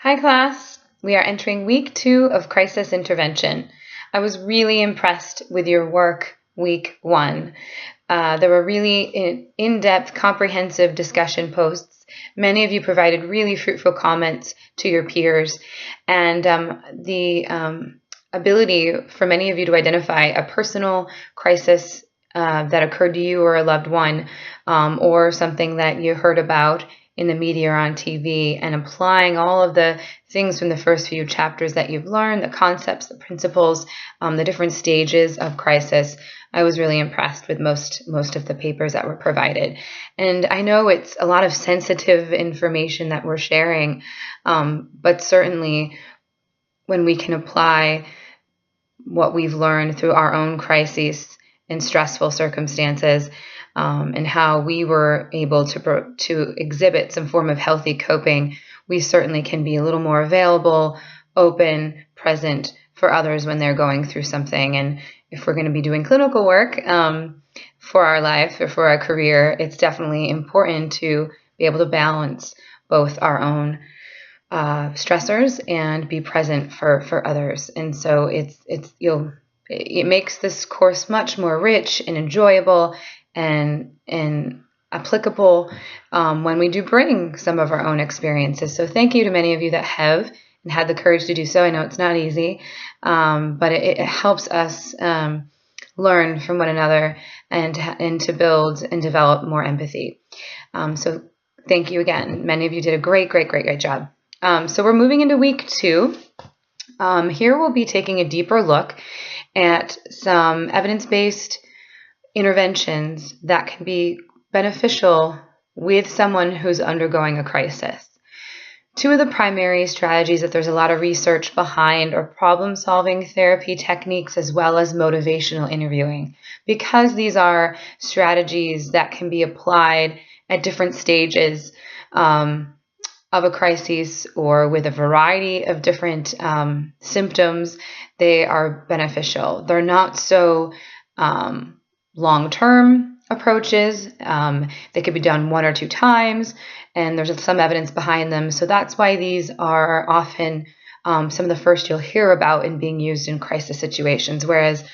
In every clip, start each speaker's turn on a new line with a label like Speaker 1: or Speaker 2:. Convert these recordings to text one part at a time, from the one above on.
Speaker 1: Hi class, we are entering week 2 of crisis intervention. I was really impressed with your work week 1. There were really in-depth, comprehensive discussion posts. Many of you provided really fruitful comments to your peers, and the ability for many of you to identify a personal crisis that occurred to you or a loved one, or something that you heard about in the media or on TV, and applying all of the things from the first few chapters that you've learned, the concepts, the principles, the different stages of crisis. I was really impressed with most of the papers that were provided. And I know it's a lot of sensitive information that we're sharing, but certainly when we can apply what we've learned through our own crises and stressful circumstances, and how we were able to exhibit some form of healthy coping, we certainly can be a little more available, open, present for others when they're going through something. And if we're going to be doing clinical work for our life or for our career, it's definitely important to be able to balance both our own stressors and be present for others. And so it makes this course much more rich and enjoyable and applicable when we do bring some of our own experiences. So thank you to many of you that have and had the courage to do so. I know it's not easy, but it helps us learn from one another and to build and develop more empathy. So thank you again. Many of you did a great job. So we're moving into week 2. Here we'll be taking a deeper look at some evidence-based interventions that can be beneficial with someone who's undergoing a crisis. 2 of the primary strategies that there's a lot of research behind are problem-solving therapy techniques as well as motivational interviewing, because these are strategies that can be applied at different stages of a crisis or with a variety of different symptoms. They are beneficial. They're not so long-term approaches. They could be done 1 or 2 times, and there's some evidence behind them. So that's why these are often some of the first you'll hear about in being used in crisis situations, whereas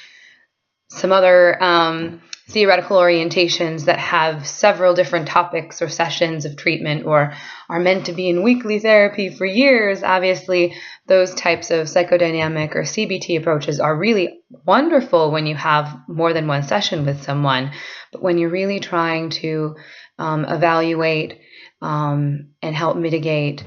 Speaker 1: some other theoretical orientations that have several different topics or sessions of treatment or are meant to be in weekly therapy for years, obviously those types of psychodynamic or CBT approaches are really wonderful when you have more than one session with someone. But when you're really trying to evaluate and help mitigate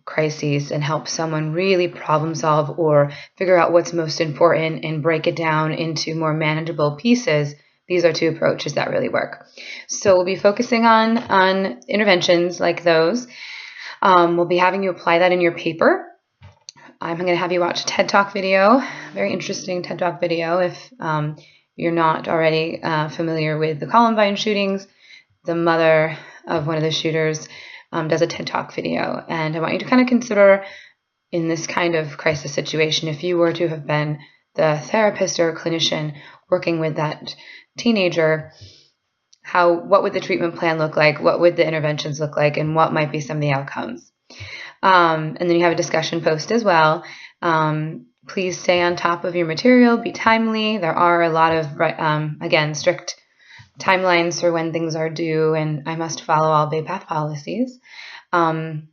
Speaker 1: crises and help someone really problem solve or figure out what's most important and break it down into more manageable pieces, these are 2 approaches that really work. So we'll be focusing on interventions like those. We'll be having you apply that in your paper. I'm going to have you watch a TED Talk video, very interesting TED Talk video. If you're not already familiar with the Columbine shootings, the mother of one of the shooters does a TED Talk video. And I want you to kind of consider, in this kind of crisis situation, if you were to have been the therapist or clinician working with that teenager, what would the treatment plan look like? What would the interventions look like? And what might be some of the outcomes? And then you have a discussion post as well. Please stay on top of your material, be timely. There are a lot of, again, strict timelines for when things are due, and I must follow all BAPATH policies. And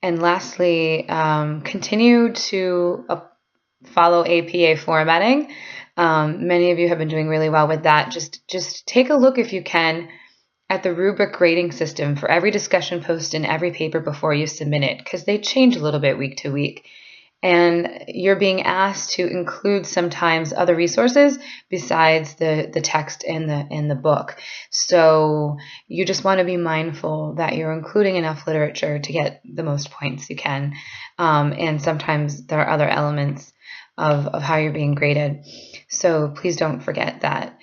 Speaker 1: lastly, continue to follow APA formatting. Many of you have been doing really well with that. Just take a look, if you can, at the rubric grading system for every discussion post and every paper before you submit it, because they change a little bit week to week. And you're being asked to include sometimes other resources besides the text and the book. So you just want to be mindful that you're including enough literature to get the most points you can. And sometimes there are other elements of how you're being graded. So please don't forget that.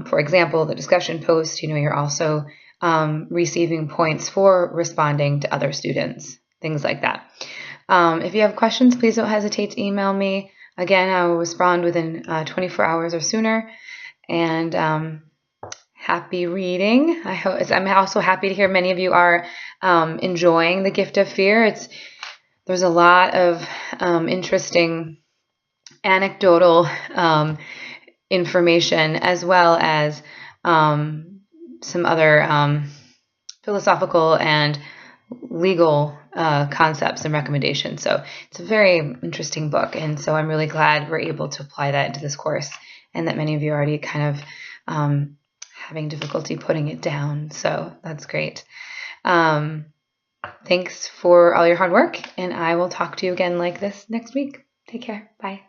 Speaker 1: For example, the discussion post, you're also receiving points for responding to other students, things like that. If you have questions, please don't hesitate to email me. Again, I will respond within 24 hours or sooner. And happy reading. I'm also happy to hear many of you are enjoying The Gift of Fear. There's a lot of interesting anecdotal information, as well as some other philosophical and legal concepts and recommendations. So it's a very interesting book. And so I'm really glad we're able to apply that into this course, and that many of you are already kind of having difficulty putting it down. So that's great. Thanks for all your hard work, and I will talk to you again like this next week. Take care. Bye.